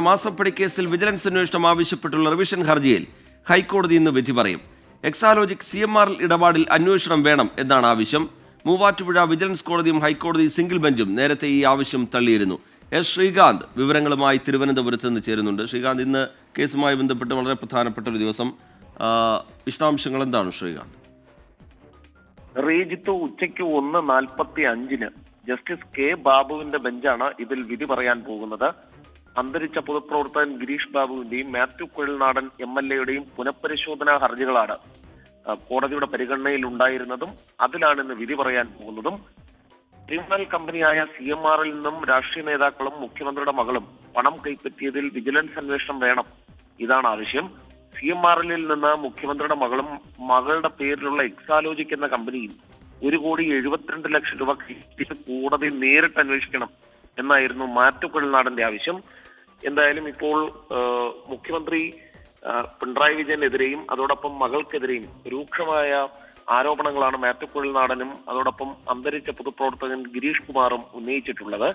മാസപ്പടി കേസിൽ വിജിലൻസ് അന്വേഷണം ആവശ്യപ്പെട്ടുള്ള റിവിഷൻ ഹർജിയിൽ ഹൈക്കോടതി ഇന്ന് വിധി പറയും. എക്സാലോജിക് CMR ഇടപാടിൽ അന്വേഷണം വേണം എന്നാണ് ആവശ്യം. മൂവാറ്റുപുഴ വിജിലൻസ് കോടതിയും ഹൈക്കോടതി സിംഗിൾ ബെഞ്ചും നേരത്തെ ഈ ആവശ്യം തള്ളിയിരുന്നു. എസ് ശ്രീകാന്ത് വിവരങ്ങളുമായി തിരുവനന്തപുരത്ത് നിന്ന് ചേരുന്നുണ്ട്. ശ്രീകാന്ത്, ഇന്ന് കേസുമായി ബന്ധപ്പെട്ട് വളരെ പ്രധാനപ്പെട്ട ഒരു ദിവസം, വിശദാംശങ്ങൾ എന്താണ് ശ്രീകാന്ത്? റീജിത്ത് ഉച്ചയ്ക്ക് 1:45 ജസ്റ്റിസ് കെ ബാബുവിന്റെ ബെഞ്ചാണ് ഇതിൽ വിധി പറയാൻ പോകുന്നത്. അന്തരിച്ച പൊതുപ്രവർത്തകൻ ഗിരീഷ് ബാബുവിന്റെയും മാത്യു കുഴൽനാടൻ MLA-യുടെയും പുനഃപരിശോധനാ ഹർജികളാണ് കോടതിയുടെ പരിഗണനയിൽ ഉണ്ടായിരുന്നതും അതിലാണ് ഇന്ന് വിധി പറയാൻ പോകുന്നതും. ക്രിമിനൽ കമ്പനിയായ CMR-ൽ നിന്നും രാഷ്ട്രീയ നേതാക്കളും മുഖ്യമന്ത്രിയുടെ മകളും പണം കൈപ്പറ്റിയതിൽ വിജിലൻസ് അന്വേഷണം വേണം, ഇതാണ് ആവശ്യം. CMR-ൽ നിന്ന് മുഖ്യമന്ത്രിയുടെ മകളും മകളുടെ പേരിലുള്ള എക്സാലോജിക് എന്ന കമ്പനിയിൽ 1,72,00,000 രൂപ കോടതി നേരിട്ട് അന്വേഷിക്കണം എന്നായിരുന്നു മാത്യു കുഴൽനാടന്റെ ആവശ്യം. എന്തായാലും ഇപ്പോൾ മുഖ്യമന്ത്രി പിണറായി വിജയനെതിരെയും അതോടൊപ്പം മകൾക്കെതിരെയും രൂക്ഷമായ ആരോപണങ്ങളാണ് മാത്യു കുഴൽനാടനും അതോടൊപ്പം അന്തരിച്ച പൊതുപ്രവർത്തകൻ ഗിരീഷ് കുമാറും ഉന്നയിച്ചിട്ടുള്ളത്.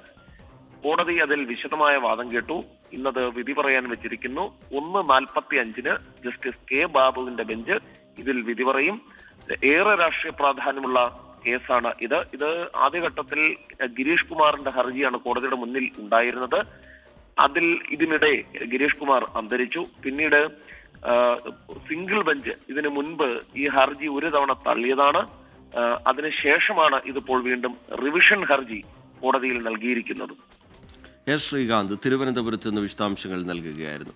കോടതി അതിൽ വിശദമായ വാദം കേട്ടു. ഇന്നത് വിധി പറയാൻ വെച്ചിരിക്കുന്നു. 1:45 ജസ്റ്റിസ് കെ ബാബുവിന്റെ ബെഞ്ച് ഇതിൽ വിധി പറയും. ഏറെ രാഷ്ട്രീയ പ്രാധാന്യമുള്ള കേസാണ് ഇത് ആദ്യഘട്ടത്തിൽ ഗിരീഷ് കുമാറിന്റെ ഹർജിയാണ് കോടതിയുടെ മുന്നിൽ ഉണ്ടായിരുന്നത്. ഇതിനിടെ ഗിരീഷ് കുമാർ അന്തരിച്ചു. പിന്നീട് സിംഗിൾ ബെഞ്ച് ഇതിനു മുൻപ് ഈ ഹർജി ഒരു തവണ തള്ളിയതാണ്. അതിനുശേഷമാണ് ഇതിപ്പോൾ വീണ്ടും റിവിഷൻ ഹർജി കോടതിയിൽ നൽകിയിരിക്കുന്നത്. എസ് ശ്രീകാന്ത് തിരുവനന്തപുരത്ത് നിന്ന് വിശദാംശങ്ങൾ നൽകുകയായിരുന്നു.